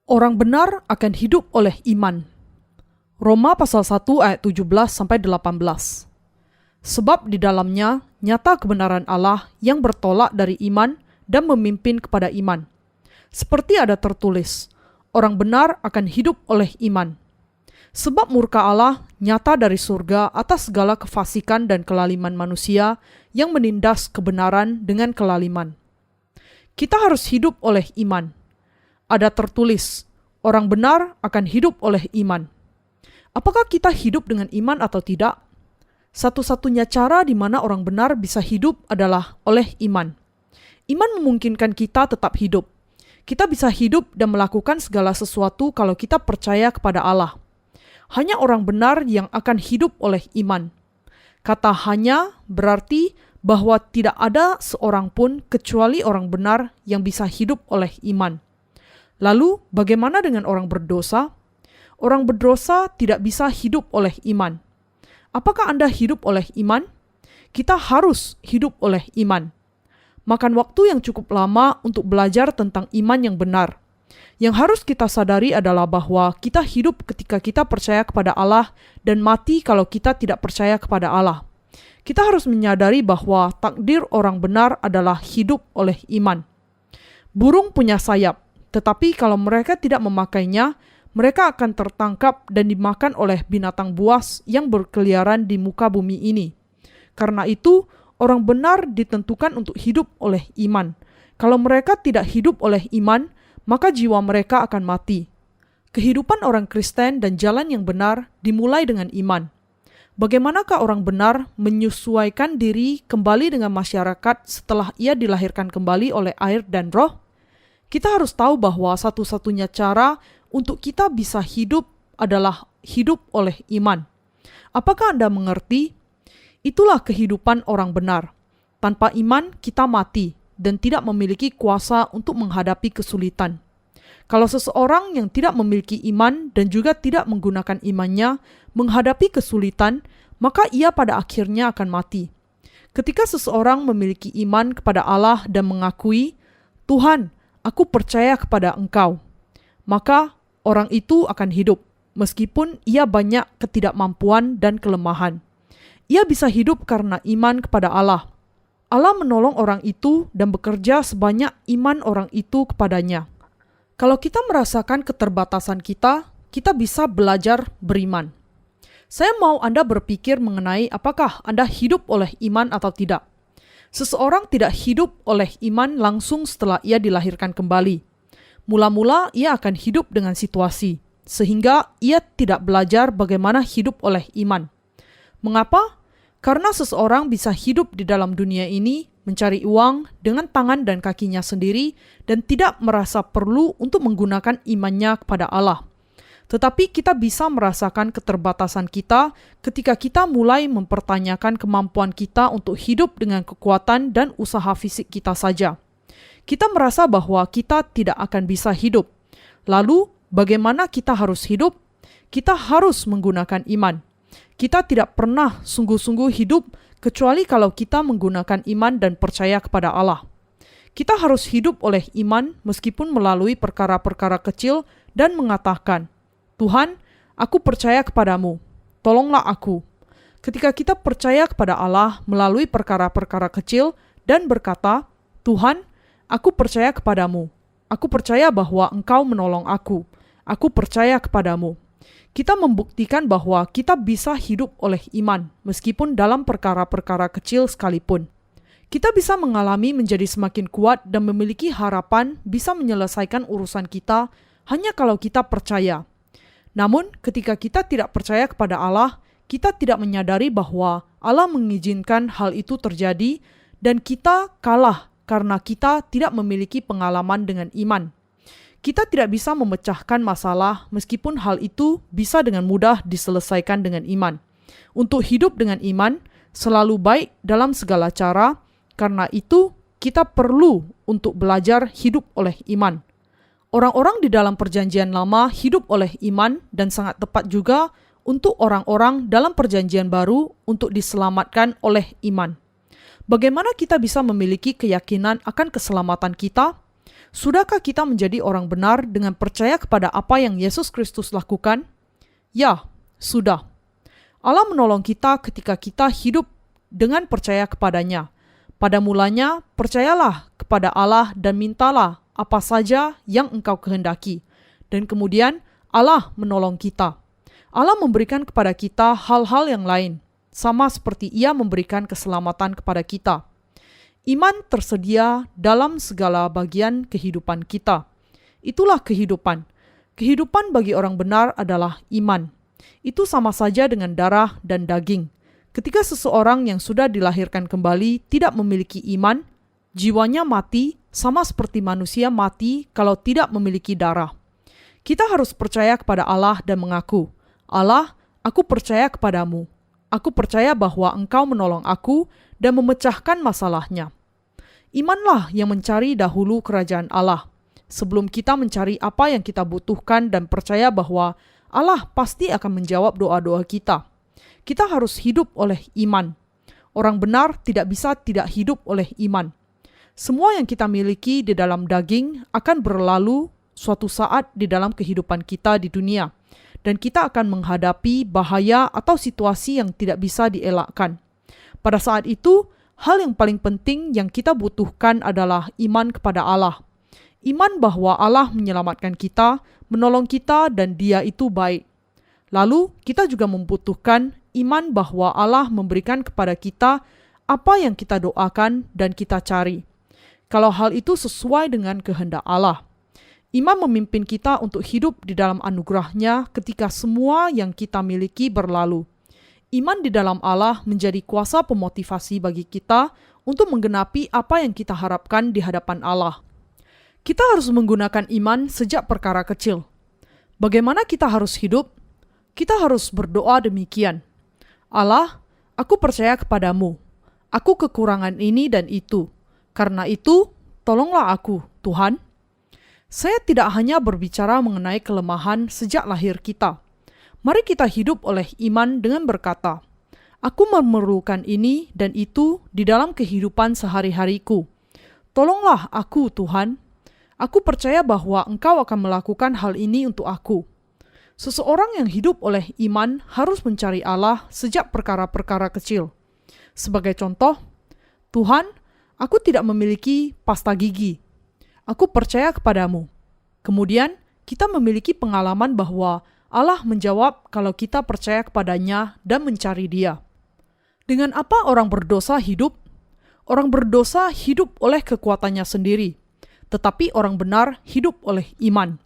Orang benar akan hidup oleh iman. Roma pasal 1 ayat 17-18. Sebab di dalamnya nyata kebenaran Allah yang bertolak dari iman dan memimpin kepada iman. Seperti ada tertulis, orang benar akan hidup oleh iman. Sebab murka Allah nyata dari surga atas segala kefasikan dan kelaliman manusia yang menindas kebenaran dengan kelaliman. Kita harus hidup oleh iman. Ada tertulis, orang benar akan hidup oleh iman. Apakah kita hidup dengan iman atau tidak? Satu-satunya cara di mana orang benar bisa hidup adalah oleh iman. Iman memungkinkan kita tetap hidup. Kita bisa hidup dan melakukan segala sesuatu kalau kita percaya kepada Allah. Hanya orang benar yang akan hidup oleh iman. Kata hanya berarti bahwa tidak ada seorang pun kecuali orang benar yang bisa hidup oleh iman. Lalu, bagaimana dengan orang berdosa? Orang berdosa tidak bisa hidup oleh iman. Apakah Anda hidup oleh iman? Kita harus hidup oleh iman. Makan waktu yang cukup lama untuk belajar tentang iman yang benar. Yang harus kita sadari adalah bahwa kita hidup ketika kita percaya kepada Allah dan mati kalau kita tidak percaya kepada Allah. Kita harus menyadari bahwa takdir orang benar adalah hidup oleh iman. Burung punya sayap, tetapi kalau mereka tidak memakainya, mereka akan tertangkap dan dimakan oleh binatang buas yang berkeliaran di muka bumi ini. Karena itu, orang benar ditentukan untuk hidup oleh iman. Kalau mereka tidak hidup oleh iman, maka jiwa mereka akan mati. Kehidupan orang Kristen dan jalan yang benar dimulai dengan iman. Bagaimanakah orang benar menyesuaikan diri kembali dengan masyarakat setelah ia dilahirkan kembali oleh air dan roh? Kita harus tahu bahwa satu-satunya cara untuk kita bisa hidup adalah hidup oleh iman. Apakah Anda mengerti? Itulah kehidupan orang benar. Tanpa iman, kita mati dan tidak memiliki kuasa untuk menghadapi kesulitan. Kalau seseorang yang tidak memiliki iman dan juga tidak menggunakan imannya menghadapi kesulitan, maka ia pada akhirnya akan mati. Ketika seseorang memiliki iman kepada Allah dan mengakui, Tuhan, aku percaya kepada Engkau, maka orang itu akan hidup, meskipun ia banyak ketidakmampuan dan kelemahan. Ia bisa hidup karena iman kepada Allah. Allah menolong orang itu dan bekerja sebanyak iman orang itu kepadanya. Kalau kita merasakan keterbatasan kita, kita bisa belajar beriman. Saya mau Anda berpikir mengenai apakah Anda hidup oleh iman atau tidak. Seseorang tidak hidup oleh iman langsung setelah ia dilahirkan kembali. Mula-mula ia akan hidup dengan situasi, sehingga ia tidak belajar bagaimana hidup oleh iman. Mengapa? Karena seseorang bisa hidup di dalam dunia ini, mencari uang dengan tangan dan kakinya sendiri, dan tidak merasa perlu untuk menggunakan imannya kepada Allah. Tetapi kita bisa merasakan keterbatasan kita ketika kita mulai mempertanyakan kemampuan kita untuk hidup dengan kekuatan dan usaha fisik kita saja. Kita merasa bahwa kita tidak akan bisa hidup. Lalu, bagaimana kita harus hidup? Kita harus menggunakan iman. Kita tidak pernah sungguh-sungguh hidup kecuali kalau kita menggunakan iman dan percaya kepada Allah. Kita harus hidup oleh iman meskipun melalui perkara-perkara kecil dan mengatakan, Tuhan, aku percaya kepadamu, tolonglah aku. Ketika kita percaya kepada Allah melalui perkara-perkara kecil dan berkata, Tuhan, aku percaya kepadamu. Aku percaya bahwa Engkau menolong aku. Aku percaya kepadamu. Kita membuktikan bahwa kita bisa hidup oleh iman, meskipun dalam perkara-perkara kecil sekalipun. Kita bisa mengalami menjadi semakin kuat dan memiliki harapan bisa menyelesaikan urusan kita hanya kalau kita percaya. Namun, ketika kita tidak percaya kepada Allah, kita tidak menyadari bahwa Allah mengizinkan hal itu terjadi dan kita kalah karena kita tidak memiliki pengalaman dengan iman. Kita tidak bisa memecahkan masalah meskipun hal itu bisa dengan mudah diselesaikan dengan iman. Untuk hidup dengan iman selalu baik dalam segala cara, karena itu kita perlu untuk belajar hidup oleh iman. Orang-orang di dalam perjanjian lama hidup oleh iman dan sangat tepat juga untuk orang-orang dalam perjanjian baru untuk diselamatkan oleh iman. Bagaimana kita bisa memiliki keyakinan akan keselamatan kita? Sudahkah kita menjadi orang benar dengan percaya kepada apa yang Yesus Kristus lakukan? Ya, sudah. Allah menolong kita ketika kita hidup dengan percaya kepadanya. Pada mulanya, percayalah kepada Allah dan mintalah apa saja yang engkau kehendaki. Dan kemudian Allah menolong kita. Allah memberikan kepada kita hal-hal yang lain, sama seperti Ia memberikan keselamatan kepada kita. Iman tersedia dalam segala bagian kehidupan kita. Itulah kehidupan. Kehidupan bagi orang benar adalah iman. Itu sama saja dengan darah dan daging. Ketika seseorang yang sudah dilahirkan kembali tidak memiliki iman, jiwanya mati sama seperti manusia mati kalau tidak memiliki darah. Kita harus percaya kepada Allah dan mengaku, Allah, aku percaya kepadamu. Aku percaya bahwa engkau menolong aku dan memecahkan masalahnya. Imanlah yang mencari dahulu kerajaan Allah, sebelum kita mencari apa yang kita butuhkan dan percaya bahwa Allah pasti akan menjawab doa-doa kita. Kita harus hidup oleh iman. Orang benar tidak bisa tidak hidup oleh iman. Semua yang kita miliki di dalam daging akan berlalu suatu saat di dalam kehidupan kita di dunia, dan kita akan menghadapi bahaya atau situasi yang tidak bisa dielakkan. Pada saat itu, hal yang paling penting yang kita butuhkan adalah iman kepada Allah. Iman bahwa Allah menyelamatkan kita, menolong kita, dan Dia itu baik. Lalu, kita juga membutuhkan iman bahwa Allah memberikan kepada kita apa yang kita doakan dan kita cari. Kalau hal itu sesuai dengan kehendak Allah. Iman memimpin kita untuk hidup di dalam anugerah-Nya ketika semua yang kita miliki berlalu. Iman di dalam Allah menjadi kuasa pemotivasi bagi kita untuk menggenapi apa yang kita harapkan di hadapan Allah. Kita harus menggunakan iman sejak perkara kecil. Bagaimana kita harus hidup? Kita harus berdoa demikian. Allah, aku percaya kepadamu. Aku kekurangan ini dan itu. Karena itu, tolonglah aku, Tuhan. Saya tidak hanya berbicara mengenai kelemahan sejak lahir kita. Mari kita hidup oleh iman dengan berkata, aku memerlukan ini dan itu di dalam kehidupan sehari-hariku. Tolonglah aku, Tuhan. Aku percaya bahwa Engkau akan melakukan hal ini untuk aku. Seseorang yang hidup oleh iman harus mencari Allah sejak perkara-perkara kecil. Sebagai contoh, Tuhan, aku tidak memiliki pasta gigi. Aku percaya kepadamu. Kemudian, kita memiliki pengalaman bahwa Allah menjawab kalau kita percaya kepadanya dan mencari Dia. Dengan apa orang berdosa hidup? Orang berdosa hidup oleh kekuatannya sendiri, tetapi orang benar hidup oleh iman.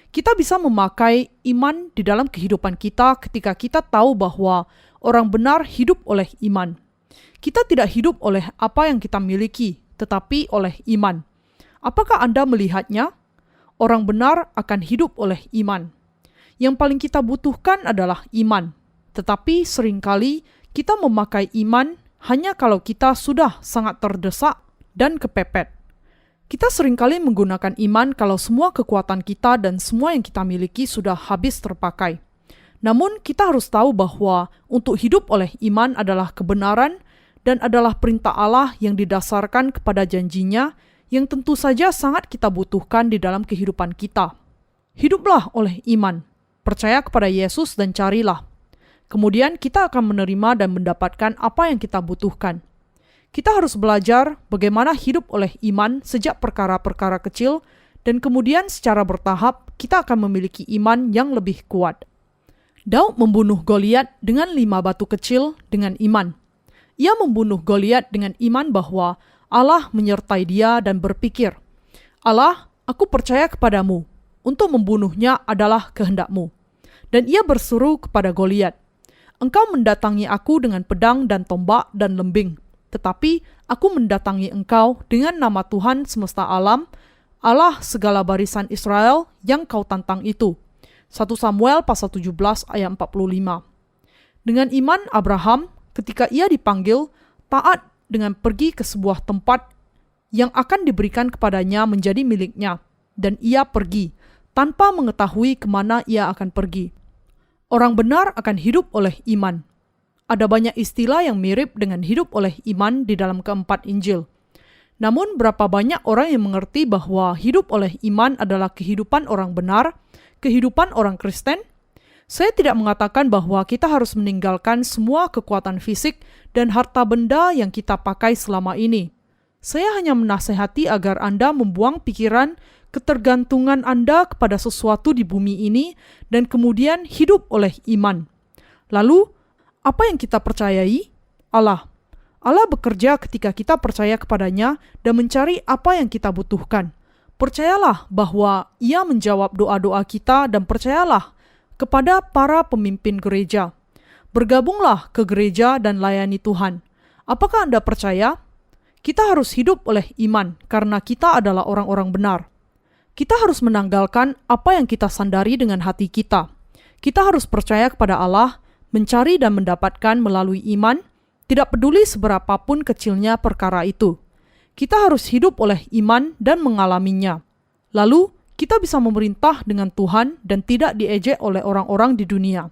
Kita bisa memakai iman di dalam kehidupan kita ketika kita tahu bahwa orang benar hidup oleh iman. Kita tidak hidup oleh apa yang kita miliki, tetapi oleh iman. Apakah Anda melihatnya? Orang benar akan hidup oleh iman. Yang paling kita butuhkan adalah iman. Tetapi seringkali kita memakai iman hanya kalau kita sudah sangat terdesak dan kepepet. Kita seringkali menggunakan iman kalau semua kekuatan kita dan semua yang kita miliki sudah habis terpakai. Namun kita harus tahu bahwa untuk hidup oleh iman adalah kebenaran dan adalah perintah Allah yang didasarkan kepada janjinya yang tentu saja sangat kita butuhkan di dalam kehidupan kita. Hiduplah oleh iman, percaya kepada Yesus dan carilah. Kemudian kita akan menerima dan mendapatkan apa yang kita butuhkan. Kita harus belajar bagaimana hidup oleh iman sejak perkara-perkara kecil dan kemudian secara bertahap kita akan memiliki iman yang lebih kuat. Daud membunuh Goliat dengan 5 batu kecil dengan iman. Ia membunuh Goliat dengan iman bahwa Allah menyertai dia dan berpikir, Allah, aku percaya kepadamu, untuk membunuhnya adalah kehendak-Mu. Dan ia berseru kepada Goliat, engkau mendatangi aku dengan pedang dan tombak dan lembing. Tetapi aku mendatangi engkau dengan nama Tuhan semesta alam, Allah segala barisan Israel yang kau tantang itu. 1 Samuel pasal 17 ayat 45. Dengan iman Abraham, ketika ia dipanggil, taat dengan pergi ke sebuah tempat yang akan diberikan kepadanya menjadi miliknya. Dan ia pergi, tanpa mengetahui kemana ia akan pergi. Orang benar akan hidup oleh iman. Ada banyak istilah yang mirip dengan hidup oleh iman di dalam keempat Injil. Namun berapa banyak orang yang mengerti bahwa hidup oleh iman adalah kehidupan orang benar, kehidupan orang Kristen? Saya tidak mengatakan bahwa kita harus meninggalkan semua kekuatan fisik dan harta benda yang kita pakai selama ini. Saya hanya menasehati agar Anda membuang pikiran ketergantungan Anda kepada sesuatu di bumi ini dan kemudian hidup oleh iman. Lalu, apa yang kita percayai? Allah. Allah bekerja ketika kita percaya kepadanya dan mencari apa yang kita butuhkan. Percayalah bahwa Ia menjawab doa-doa kita dan percayalah kepada para pemimpin gereja. Bergabunglah ke gereja dan layani Tuhan. Apakah Anda percaya? Kita harus hidup oleh iman karena kita adalah orang-orang benar. Kita harus menanggalkan apa yang kita sandari dengan hati kita. Kita harus percaya kepada Allah, mencari dan mendapatkan melalui iman, tidak peduli seberapapun kecilnya perkara itu. Kita harus hidup oleh iman dan mengalaminya. Lalu, kita bisa memerintah dengan Tuhan dan tidak diejek oleh orang-orang di dunia.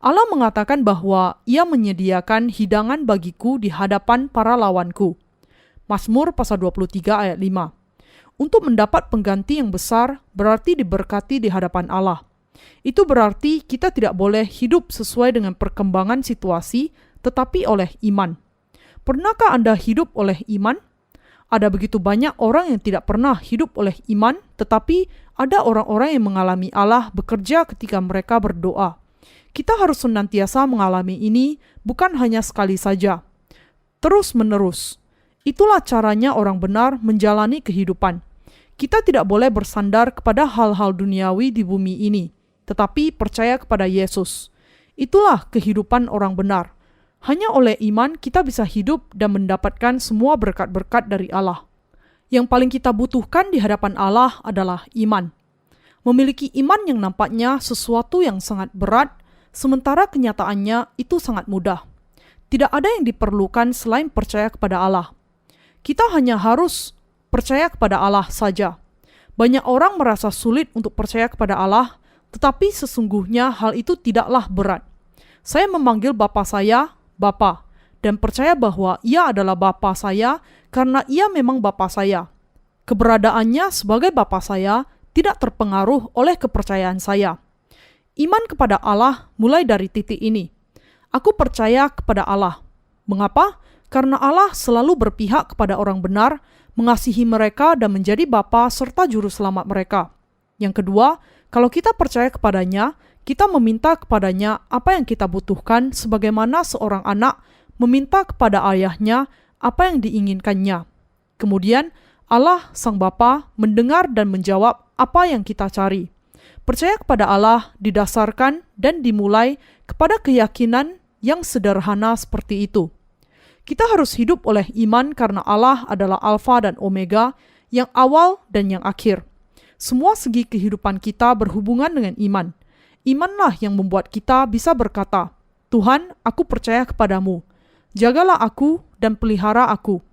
Allah mengatakan bahwa Ia menyediakan hidangan bagiku di hadapan para lawanku. Mazmur pasal 23 ayat 5. Untuk mendapat pengganti yang besar berarti diberkati di hadapan Allah. Itu berarti kita tidak boleh hidup sesuai dengan perkembangan situasi, tetapi oleh iman. Pernahkah Anda hidup oleh iman? Ada begitu banyak orang yang tidak pernah hidup oleh iman, tetapi ada orang-orang yang mengalami Allah bekerja ketika mereka berdoa. Kita harus senantiasa mengalami ini, bukan hanya sekali saja. Terus-menerus. Itulah caranya orang benar menjalani kehidupan. Kita tidak boleh bersandar kepada hal-hal duniawi di bumi ini, tetapi percaya kepada Yesus. Itulah kehidupan orang benar. Hanya oleh iman kita bisa hidup dan mendapatkan semua berkat-berkat dari Allah. Yang paling kita butuhkan di hadapan Allah adalah iman. Memiliki iman yang nampaknya sesuatu yang sangat berat, sementara kenyataannya itu sangat mudah. Tidak ada yang diperlukan selain percaya kepada Allah. Kita hanya harus percaya kepada Allah saja. Banyak orang merasa sulit untuk percaya kepada Allah, tetapi sesungguhnya hal itu tidaklah berat. Saya memanggil Bapa saya Bapa, dan percaya bahwa Ia adalah Bapa saya karena Ia memang Bapa saya. Keberadaannya sebagai Bapa saya tidak terpengaruh oleh kepercayaan saya. Iman kepada Allah mulai dari titik ini. Aku percaya kepada Allah. Mengapa? Karena Allah selalu berpihak kepada orang benar, mengasihi mereka dan menjadi Bapa serta Juru Selamat mereka. Yang kedua, kalau kita percaya kepadanya, kita meminta kepadanya apa yang kita butuhkan sebagaimana seorang anak meminta kepada ayahnya apa yang diinginkannya. Kemudian Allah Sang Bapa mendengar dan menjawab apa yang kita cari. Percaya kepada Allah didasarkan dan dimulai kepada keyakinan yang sederhana seperti itu. Kita harus hidup oleh iman karena Allah adalah Alfa dan Omega, yang awal dan yang akhir. Semua segi kehidupan kita berhubungan dengan iman. Imanlah yang membuat kita bisa berkata, Tuhan, aku percaya kepadamu. Jagalah aku dan pelihara aku.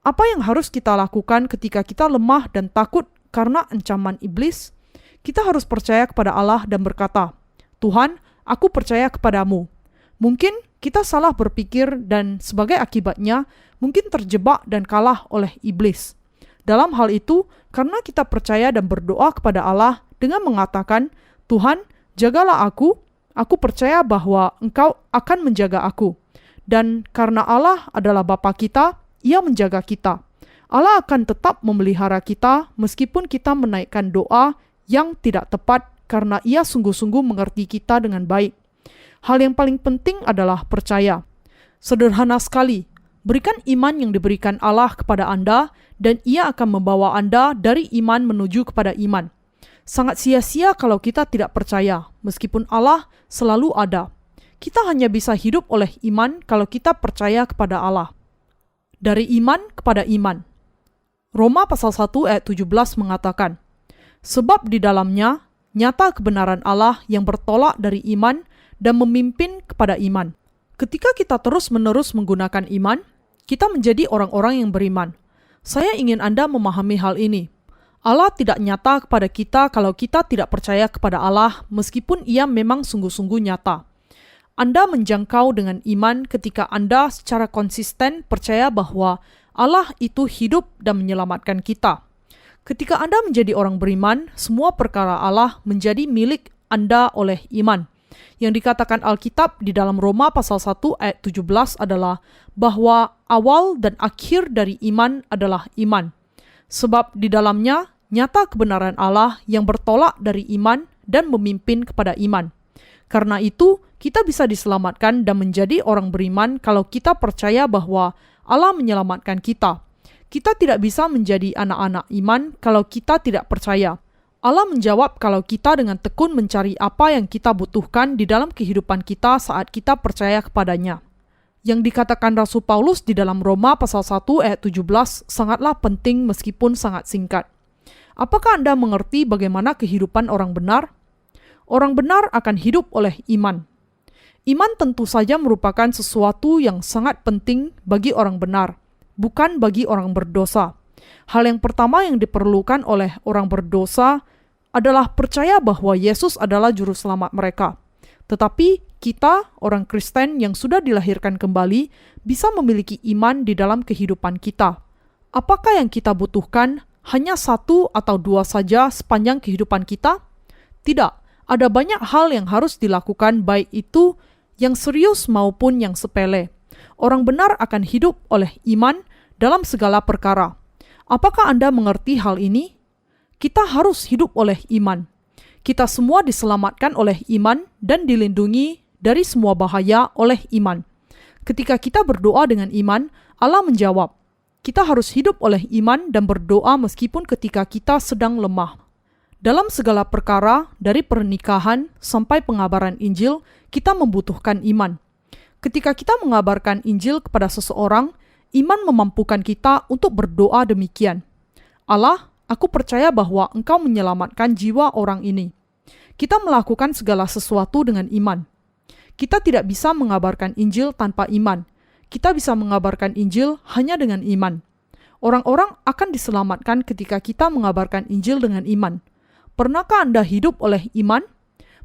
Apa yang harus kita lakukan ketika kita lemah dan takut karena ancaman iblis? Kita harus percaya kepada Allah dan berkata, Tuhan, aku percaya kepadamu. Mungkin kita salah berpikir dan sebagai akibatnya mungkin terjebak dan kalah oleh iblis. Dalam hal itu, karena kita percaya dan berdoa kepada Allah dengan mengatakan, Tuhan, jagalah aku percaya bahwa Engkau akan menjaga aku. Dan karena Allah adalah Bapa kita, Ia menjaga kita. Allah akan tetap memelihara kita meskipun kita menaikkan doa yang tidak tepat karena Ia sungguh-sungguh mengerti kita dengan baik. Hal yang paling penting adalah percaya. Sederhana sekali, berikan iman yang diberikan Allah kepada Anda dan Ia akan membawa Anda dari iman menuju kepada iman. Sangat sia-sia kalau kita tidak percaya, meskipun Allah selalu ada. Kita hanya bisa hidup oleh iman kalau kita percaya kepada Allah. Dari iman kepada iman. Roma pasal 1 ayat 17 mengatakan, sebab di dalamnya nyata kebenaran Allah yang bertolak dari iman dan memimpin kepada iman. Ketika kita terus-menerus menggunakan iman, kita menjadi orang-orang yang beriman. Saya ingin Anda memahami hal ini. Allah tidak nyata kepada kita kalau kita tidak percaya kepada Allah meskipun Ia memang sungguh-sungguh nyata. Anda menjangkau dengan iman ketika Anda secara konsisten percaya bahwa Allah itu hidup dan menyelamatkan kita. Ketika Anda menjadi orang beriman, semua perkara Allah menjadi milik Anda oleh iman. Yang dikatakan Alkitab di dalam Roma pasal 1 ayat 17 adalah bahwa awal dan akhir dari iman adalah iman. Sebab di dalamnya nyata kebenaran Allah yang bertolak dari iman dan memimpin kepada iman. Karena itu, kita bisa diselamatkan dan menjadi orang beriman kalau kita percaya bahwa Allah menyelamatkan kita. Kita tidak bisa menjadi anak-anak iman kalau kita tidak percaya. Allah menjawab kalau kita dengan tekun mencari apa yang kita butuhkan di dalam kehidupan kita saat kita percaya kepadanya. Yang dikatakan Rasul Paulus di dalam Roma pasal 1 ayat 17 sangatlah penting meskipun sangat singkat. Apakah Anda mengerti bagaimana kehidupan orang benar? Orang benar akan hidup oleh iman. Iman tentu saja merupakan sesuatu yang sangat penting bagi orang benar, bukan bagi orang berdosa. Hal yang pertama yang diperlukan oleh orang berdosa adalah percaya bahwa Yesus adalah juru selamat mereka. Tetapi kita, orang Kristen yang sudah dilahirkan kembali, bisa memiliki iman di dalam kehidupan kita. Apakah yang kita butuhkan hanya 1 atau 2 saja sepanjang kehidupan kita? Tidak, ada banyak hal yang harus dilakukan, baik itu yang serius maupun yang sepele. Orang benar akan hidup oleh iman dalam segala perkara. Apakah Anda mengerti hal ini? Kita harus hidup oleh iman. Kita semua diselamatkan oleh iman dan dilindungi dari semua bahaya oleh iman. Ketika kita berdoa dengan iman, Allah menjawab. Kita harus hidup oleh iman dan berdoa meskipun ketika kita sedang lemah. Dalam segala perkara, dari pernikahan sampai pengabaran Injil, kita membutuhkan iman. Ketika kita mengabarkan Injil kepada seseorang, iman memampukan kita untuk berdoa demikian. Allah, aku percaya bahwa Engkau menyelamatkan jiwa orang ini. Kita melakukan segala sesuatu dengan iman. Kita tidak bisa mengabarkan Injil tanpa iman. Kita bisa mengabarkan Injil hanya dengan iman. Orang-orang akan diselamatkan ketika kita mengabarkan Injil dengan iman. Pernahkah Anda hidup oleh iman?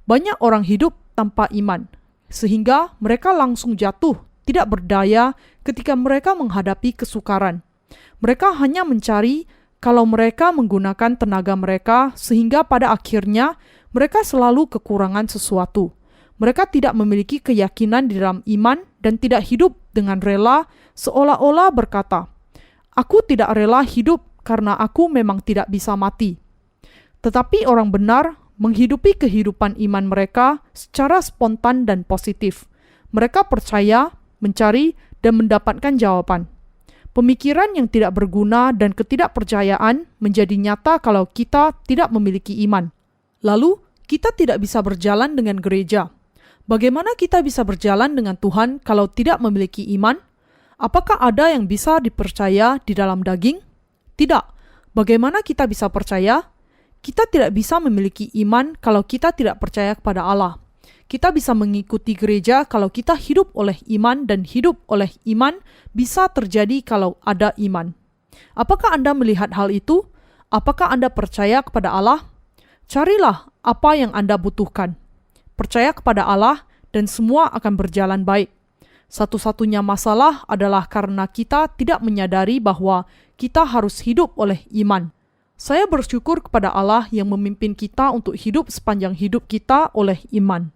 Banyak orang hidup tanpa iman, sehingga mereka langsung jatuh, tidak berdaya ketika mereka menghadapi kesukaran. Mereka hanya mencari kalau mereka menggunakan tenaga mereka, sehingga pada akhirnya mereka selalu kekurangan sesuatu. Mereka tidak memiliki keyakinan di dalam iman dan tidak hidup dengan rela, seolah-olah berkata, "Aku tidak rela hidup karena aku memang tidak bisa mati." Tetapi orang benar menghidupi kehidupan iman mereka secara spontan dan positif. Mereka percaya, mencari, dan mendapatkan jawaban. Pemikiran yang tidak berguna dan ketidakpercayaan menjadi nyata kalau kita tidak memiliki iman. Lalu, kita tidak bisa berjalan dengan gereja. Bagaimana kita bisa berjalan dengan Tuhan kalau tidak memiliki iman? Apakah ada yang bisa dipercaya di dalam daging? Tidak. Bagaimana kita bisa percaya? Kita tidak bisa memiliki iman kalau kita tidak percaya kepada Allah. Kita bisa mengikuti gereja kalau kita hidup oleh iman, dan hidup oleh iman bisa terjadi kalau ada iman. Apakah Anda melihat hal itu? Apakah Anda percaya kepada Allah? Carilah apa yang Anda butuhkan. Percaya kepada Allah dan semua akan berjalan baik. Satu-satunya masalah adalah karena kita tidak menyadari bahwa kita harus hidup oleh iman. Saya bersyukur kepada Allah yang memimpin kita untuk hidup sepanjang hidup kita oleh iman.